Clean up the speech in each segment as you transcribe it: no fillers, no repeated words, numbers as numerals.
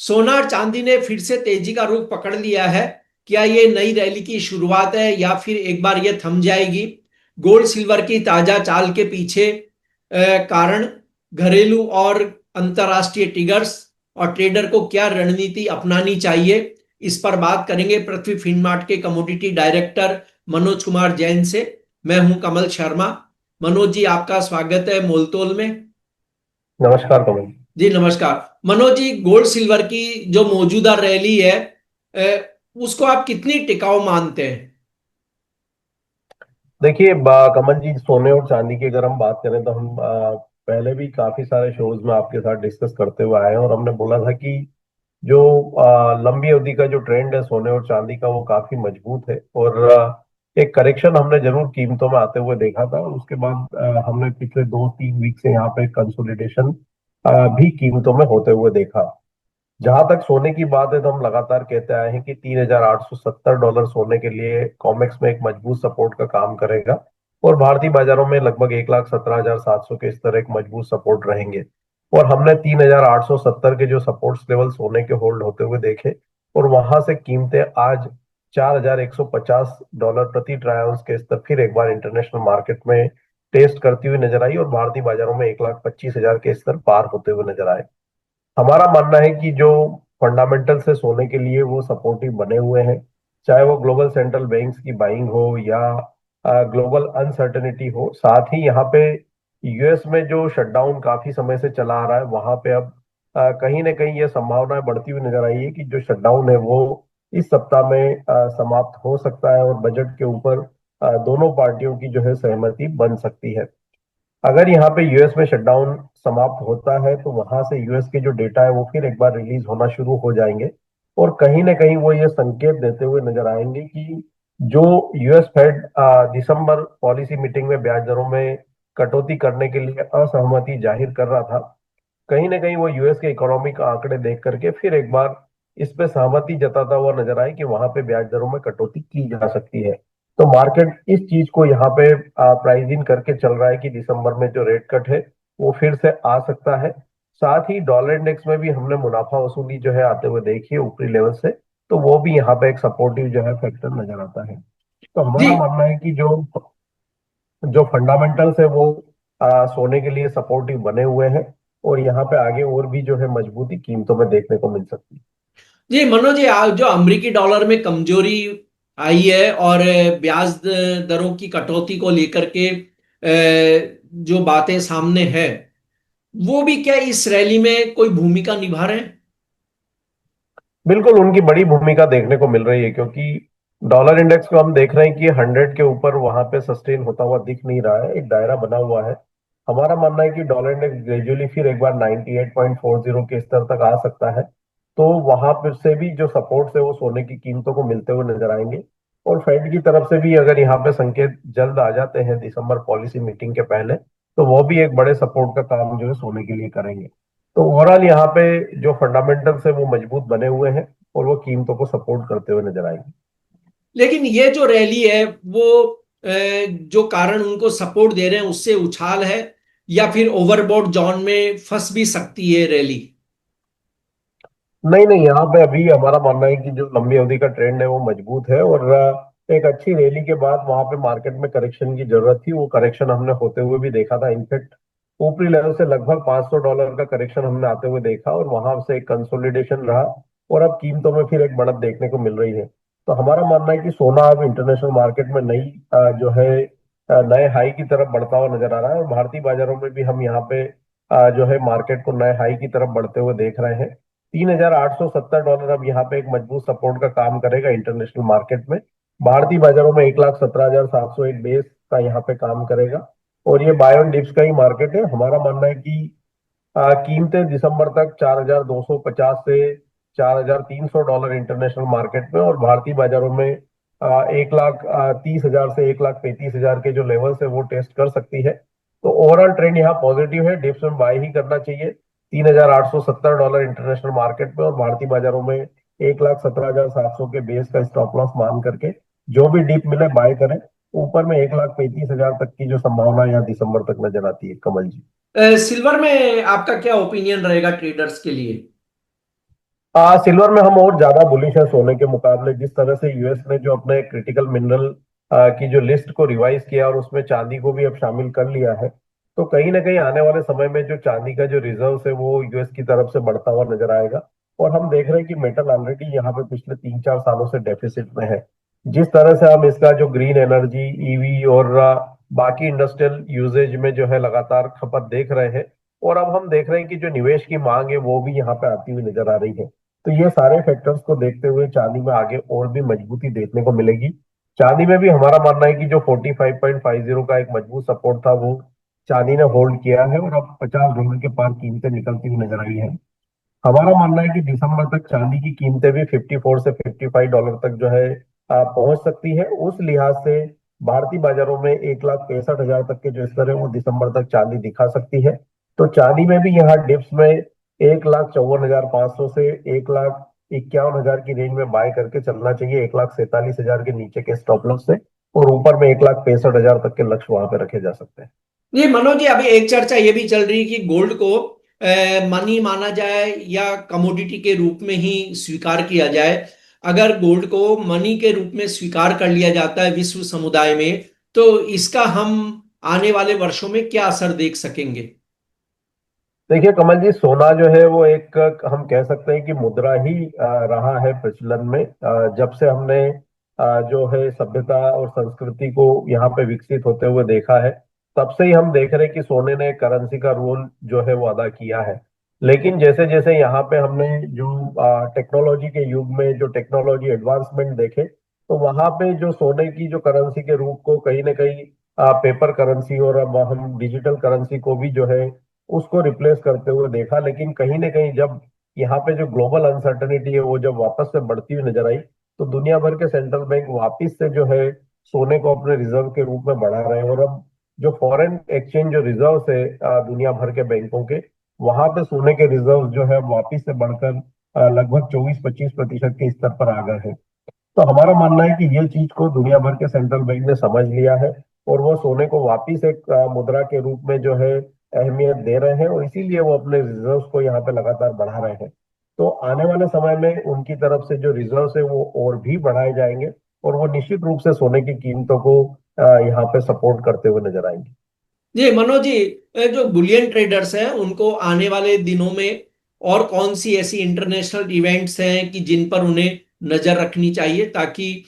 सोना और चांदी ने फिर से तेजी का रुख पकड़ लिया है। क्या ये नई रैली की शुरुआत है या फिर एक बार ये थम जाएगी? गोल्ड सिल्वर की ताजा चाल के पीछे कारण घरेलू और अंतर्राष्ट्रीय ट्रिगर्स और ट्रेडर को क्या रणनीति अपनानी चाहिए, इस पर बात करेंगे पृथ्वी फिनमार्ट के कमोडिटी डायरेक्टर मनोज कुमार जैन से। मैं हूं कमल शर्मा। मनोज जी, आपका स्वागत है मोलतोल में। नमस्कार कमल। जी नमस्कार। मनोज जी, गोल्ड सिल्वर की जो मौजूदा रैली है, उसको आप कितनी टिकाऊ मानते हैं? देखिए कमल जी, सोने और चांदी की अगर हम बात करें तो हम पहले भी काफी सारे शोज में आपके साथ डिस्कस करते हुए आए हैं और हमने बोला था कि जो लंबी अवधि का जो ट्रेंड है सोने और चांदी का वो काफी मजबूत है। और एक करेक्शन हमने जरूर कीमतों में आते हुए देखा था। उसके बाद हमने पिछले 2-3 वीक से यहाँ पे कंसोलिडेशन भी कीमतों में होते हुए देखा। जहां तक सोने की बात है तो हम लगातार कहते आए हैं कि $3,870 सोने के लिए कॉमेक्स में एक मजबूत सपोर्ट का काम करेगा। और भारतीय बाजारों में लगभग 1,17,700 के इस तरह एक मजबूत सपोर्ट रहेंगे। और हमने 3,870 के जो सपोर्ट्स लेवल सोने के होल्ड होते हुए देखे। और वहां से कीमतें आज $4,150 प्रति ट्राई आउंस के स्तर फिर एक बार इंटरनेशनल मार्केट में टेस्ट करती हुई नजर आई और भारतीय बाजारों में 1,25,000 के स्तर पार होते हुए नजर आए। हमारा मानना है कि जो फंडामेंटल से सोने के लिए वो सपोर्टिव बने हुए हैं, चाहे वो ग्लोबल सेंट्रल बैंक्स की बाइंग हो या ग्लोबल अनसर्टेनिटी हो। साथ ही यहाँ पे यूएस में जो शटडाउन काफी समय से चला आ रहा है वहां पे अब कहीं ना कहीं ये संभावना बढ़ती हुई नजर आई है कि जो शटडाउन है वो इस सप्ताह में समाप्त हो सकता है और बजट के ऊपर दोनों पार्टियों की जो है सहमति बन सकती है। अगर यहाँ पे यूएस में शटडाउन समाप्त होता है तो वहां से यूएस के जो डेटा है वो फिर एक बार रिलीज होना शुरू हो जाएंगे। और कहीं ना कहीं वो ये संकेत देते हुए नजर आएंगे कि जो यूएस फेड दिसंबर पॉलिसी मीटिंग में ब्याज दरों में कटौती करने के लिए असहमति जाहिर कर रहा था, कहीं ना कहीं वो यूएस के इकोनॉमिक आंकड़े देख करके फिर एक बार इस पे सहमति जताता हुआ नजर आए कि वहां पे ब्याज दरों में कटौती की जा सकती है। तो मार्केट इस चीज को यहाँ पे प्राइस इन करके चल रहा है कि दिसंबर में जो रेट कट है वो फिर से आ सकता है। साथ ही डॉलर इंडेक्स में भी हमने मुनाफा वसूली जो है आते हुए देखी है ऊपरी लेवल से। तो वो भी यहाँ पे एक सपोर्टिव जो है फैक्टर नजर आता है। तो जी। हमारा मानना है कि जो जो फंडामेंटल्स है वो सोने के लिए सपोर्टिव बने हुए हैं। और यहाँ पे आगे और भी जो है मजबूती कीमतों में देखने को मिल सकती है। जी मनोज जी, जो अमेरिकी डॉलर में कमजोरी आई है और ब्याज दरों की कटौती को लेकर के जो बातें सामने है, वो भी क्या इस रैली में कोई भूमिका निभा रहे हैं? बिल्कुल उनकी बड़ी भूमिका देखने को मिल रही है क्योंकि डॉलर इंडेक्स को हम देख रहे हैं कि 100 के ऊपर वहां पे सस्टेन होता हुआ दिख नहीं रहा है, एक दायरा बना हुआ है। हमारा मानना है कि डॉलर इंडेक्स ग्रेजुअली फिर एक बार 98.40 के स्तर तक आ सकता है। तो वहां पर से भी जो सपोर्ट है वो सोने की कीमतों को मिलते हुए नजर आएंगे। और फेड की तरफ से भी अगर यहाँ पे संकेत जल्द आ जाते हैं दिसंबर पॉलिसी मीटिंग के पहले, तो वो भी एक बड़े सपोर्ट का काम जो है सोने के लिए करेंगे। तो ओवरऑल यहाँ पे जो फंडामेंटल्स है वो मजबूत बने हुए हैं और वो कीमतों को सपोर्ट करते हुए नजर आएंगे। लेकिन ये जो रैली है वो जो कारण उनको सपोर्ट दे रहे हैं उससे उछाल है, या फिर ओवरबोट जोन में फंस भी सकती है रैली? नहीं नहीं, यहाँ पे अभी हमारा मानना है कि जो लंबी अवधि का ट्रेंड है वो मजबूत है। और एक अच्छी रैली के बाद वहां पे मार्केट में करेक्शन की जरूरत थी, वो करेक्शन हमने होते हुए भी देखा था। इनफैक्ट ऊपरी लेवल से लगभग $500 का करेक्शन हमने आते हुए देखा और वहां से एक कंसोलिडेशन रहा। और अब कीमतों में फिर एक बढ़त देखने को मिल रही है। तो हमारा मानना है कि सोना अब इंटरनेशनल मार्केट में नई जो है नए हाई की तरफ बढ़ता हुआ नजर आ रहा है। और भारतीय बाजारों में भी हम यहाँ पे जो है मार्केट को नए हाई की तरफ बढ़ते हुए देख रहे हैं। $3,870 अब यहाँ पे एक मजबूत सपोर्ट का काम करेगा इंटरनेशनल मार्केट में। भारतीय बाजारों में 1,17,700 एक बेस का यहाँ पे काम करेगा। और ये बाय ऑन डिप्स का ही मार्केट है। हमारा मानना है कि कीमतें दिसंबर तक 4,250 से $4,300 इंटरनेशनल मार्केट में और भारतीय बाजारों में 1,30,000 से 1,35,000 के जो लेवल्स है वो टेस्ट कर सकती है। तो ओवरऑल ट्रेंड यहाँ पॉजिटिव है, डिप्स में बाय ही करना चाहिए $3,870 इंटरनेशनल मार्केट में और भारतीय बाजारों में 1,17,700 के बेस का स्टॉप लॉस मान करके जो भी डिप मिले बाय करें। ऊपर में 1,35,000 तक की जो संभावना यहाँ दिसंबर तक नजर आती है कमल जी। सिल्वर में आपका क्या ओपिनियन रहेगा ट्रेडर्स के लिए? सिल्वर में हम और ज्यादा बुलिश है सोने के मुकाबले। जिस तरह से यूएस ने जो अपने क्रिटिकल मिनरल की जो लिस्ट को रिवाइज किया और उसमें चांदी को भी अब शामिल कर लिया है, तो कहीं ना कहीं आने वाले समय में जो चांदी का जो रिजर्व है वो यूएस की तरफ से बढ़ता हुआ नजर आएगा। और हम देख रहे हैं कि मेटल ऑलरेडी यहाँ पे पिछले 3-4 सालों से डेफिसिट में है। जिस तरह से हम इसका जो ग्रीन एनर्जी, ईवी और बाकी इंडस्ट्रियल यूजेज में जो है लगातार खपत देख रहे हैं, और अब हम देख रहे हैं कि जो निवेश की मांग है वो भी यहाँ पे आती हुई नजर आ रही है। तो ये सारे फैक्टर्स को देखते हुए चांदी में आगे और भी मजबूती देखने को मिलेगी। चांदी में भी हमारा मानना है कि जो 45.50 का एक मजबूत सपोर्ट था वो चांदी ने होल्ड किया है, और अब $50 के पार कीमतें निकलती हुई नजर आई है। हमारा मानना है कि दिसंबर तक चांदी की कीमतें भी 54 से $55 तक जो है पहुंच सकती है। उस लिहाज से भारतीय बाजारों में 1,65,000 तक के जो स्तर है वो दिसंबर तक चांदी दिखा सकती है। तो चांदी में भी यहाँ डिप्स में 1,54,500 से 1,51,000 की रेंज में बाय करके चलना चाहिए, 1,47,000 के नीचे के स्टॉप लॉस से। और ऊपर में 1,65,000 तक के लक्ष्य वहां पे रखे जा सकते हैं। जी मनोज जी, अभी एक चर्चा ये भी चल रही है कि गोल्ड को मनी माना जाए या कमोडिटी के रूप में ही स्वीकार किया जाए। अगर गोल्ड को मनी के रूप में स्वीकार कर लिया जाता है विश्व समुदाय में, तो इसका हम आने वाले वर्षों में क्या असर देख सकेंगे? देखिए कमल जी, सोना जो है वो एक हम कह सकते हैं कि मुद्रा ही रहा है प्रचलन में। जब से हमने जो है सभ्यता और संस्कृति को यहाँ पे विकसित होते हुए देखा है, तब से ही हम देख रहे हैं कि सोने ने करेंसी का रोल जो है वो अदा किया है। लेकिन जैसे जैसे यहाँ पे हमने जो टेक्नोलॉजी के युग में जो टेक्नोलॉजी एडवांसमेंट देखे, तो वहां पे जो सोने की जो करेंसी के रूप को कहीं ना कहीं पेपर करेंसी और अब हम डिजिटल करेंसी को भी जो है उसको रिप्लेस करते हुए देखा। लेकिन कहीं ना कहीं जब यहाँ पे जो ग्लोबल अनसर्टनिटी है वो जब वापस से बढ़ती हुई नजर आई, तो दुनिया भर के सेंट्रल बैंक वापस से जो है सोने को अपने रिजर्व के रूप में बढ़ा रहे हैं। और अब जो फॉरेन एक्सचेंज जो रिजर्व है दुनिया भर के बैंकों के, वहां पे सोने के रिजर्व जो है वापस से बढ़कर लगभग 24-25% के स्तर पर आ गए हैं। तो हमारा मानना है कि ये चीज को दुनिया भर के सेंट्रल बैंक ने समझ लिया है, और वो सोने को वापिस एक मुद्रा के रूप में जो है अहमियत दे रहे हैं, और इसीलिए वो अपने रिजर्व्स को यहाँ पे लगातार बढ़ा रहे हैं। तो आने वाले समय में उनकी तरफ से जो रिजर्व्स है वो और भी बढ़ाए जाएंगे, और वो निश्चित रूप से सोने की कीमतों को यहाँ पे सपोर्ट करते हुए नजर आएंगे। जी मनोज जी, जो बुलियन ट्रेडर्स हैं उनको आने वाले दिनों में और कौन सी ऐसी इंटरनेशनल इवेंट्स हैं कि जिन पर उन्हें नजर रखनी चाहिए, ताकि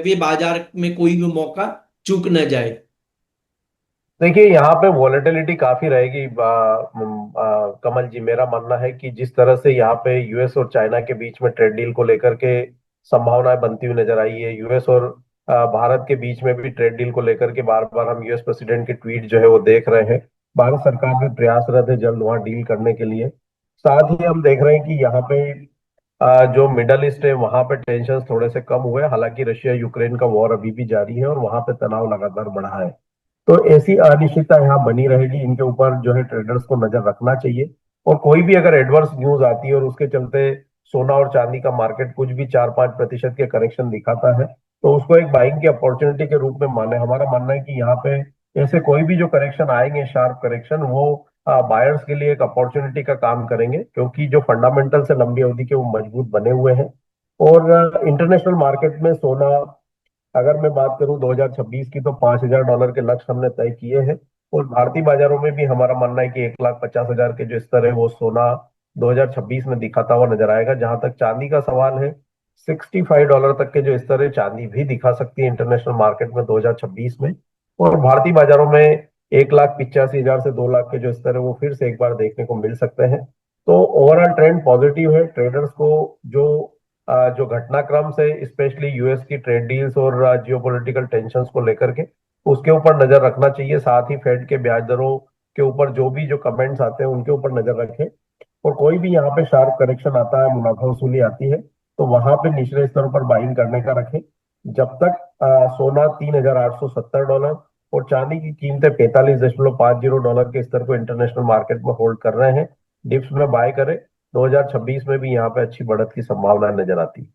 वे बाजार में कोई भी मौका चूक न जाए? देखिए यहाँ पे वॉलेटिलिटी काफी रहेगी। कमल जी, मेरा मानना है कि जिस तरह से यहाँ पे यूएस और चाइना के बीच में ट्रेड डील को लेकर के संभावनाएं बनती हुई नजर आई है, यूएस और भारत के बीच में भी ट्रेड डील को लेकर के बार बार हम यूएस प्रेसिडेंट के ट्वीट जो है वो देख रहे हैं। भारत सरकार भी प्रयासरत है जल्द वहां डील करने के लिए। साथ ही हम देख रहे हैं कि यहाँ पे जो मिडल ईस्ट है वहां पे टेंशन थोड़े से कम हुए, हालांकि रशिया यूक्रेन का वॉर अभी भी जारी है और वहां पे तनाव लगातार बढ़ा है। तो ऐसी अनिश्चितता यहाँ बनी रहेगी, इनके ऊपर जो है ट्रेडर्स को नजर रखना चाहिए। और कोई भी अगर एडवर्स न्यूज आती है और उसके चलते सोना और चांदी का मार्केट कुछ भी 4-5% के करेक्शन दिखाता है, तो उसको एक बाइंग की अपॉर्चुनिटी के रूप में माने। हमारा मानना है कि यहाँ पे ऐसे कोई भी जो करेक्शन आएंगे, शार्प करेक्शन, वो बायर्स के लिए एक अपॉर्चुनिटी का काम करेंगे, क्योंकि जो फंडामेंटल से लंबी अवधि के वो मजबूत बने हुए हैं। और इंटरनेशनल मार्केट में सोना, अगर मैं बात करूं 2026 की, तो $5,000 के लक्ष्य हमने तय किए हैं। और भारतीय बाजारों में भी हमारा मानना है कि 1,50,000 के जो स्तर है वो सोना 2026 में दिखाता हुआ नजर आएगा। जहां तक चांदी का सवाल है, $65 तक के जो स्तर है चांदी भी दिखा सकती है इंटरनेशनल मार्केट में 2026 में। और भारतीय बाजारों में 1,85,000 से 2 लाख के जो स्तर है वो फिर से एक बार देखने को मिल सकते हैं। तो ओवरऑल ट्रेंड पॉजिटिव है। ट्रेडर्स को जो जो घटनाक्रम से स्पेशली यूएस की ट्रेड डील्स और जियोपॉलिटिकल टेंशंस को लेकर के, उसके ऊपर नजर रखना चाहिए। साथ ही फेड के ब्याज दरों के ऊपर जो भी जो कमेंट्स आते हैं उनके ऊपर नजर रखें। और कोई भी यहाँ पे शार्प करेक्शन आता है, मुनाफा वसूली आती है, तो वहां पे निचले स्तरों पर बाइंग करने का रखें। जब तक सोना $3,870 और चांदी की कीमतें $45.50 के स्तर को इंटरनेशनल मार्केट में होल्ड कर रहे हैं, डिप्स में बाय करें। 2026 में भी यहाँ पे अच्छी बढ़त की संभावना नजर आती है।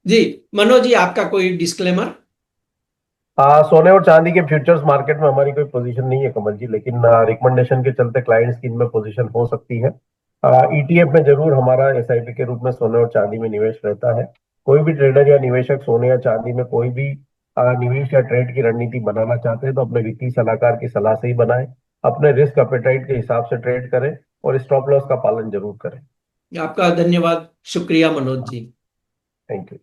जी मनोज जी, आपका कोई डिस्क्लेमर? सोने और चांदी के फ्यूचर्स मार्केट में हमारी कोई पोजीशन नहीं है कमल जी, लेकिन रिकमेंडेशन के चलते क्लाइंट्स की इनमें पोजीशन हो सकती है। ईटीएफ में जरूर हमारा एसआईपी के रूप में सोने और चांदी में निवेश रहता है। कोई भी ट्रेडर या निवेशक सोने या चांदी में कोई भी निवेश या ट्रेड की रणनीति बनाना चाहते हैं तो अपने वित्तीय सलाहकार की सलाह से ही बनाएं, अपने रिस्क अपेटाइट के हिसाब से ट्रेड करें और स्टॉप लॉस का पालन जरूर करें। आपका धन्यवाद, शुक्रिया मनोज जी। Thank you.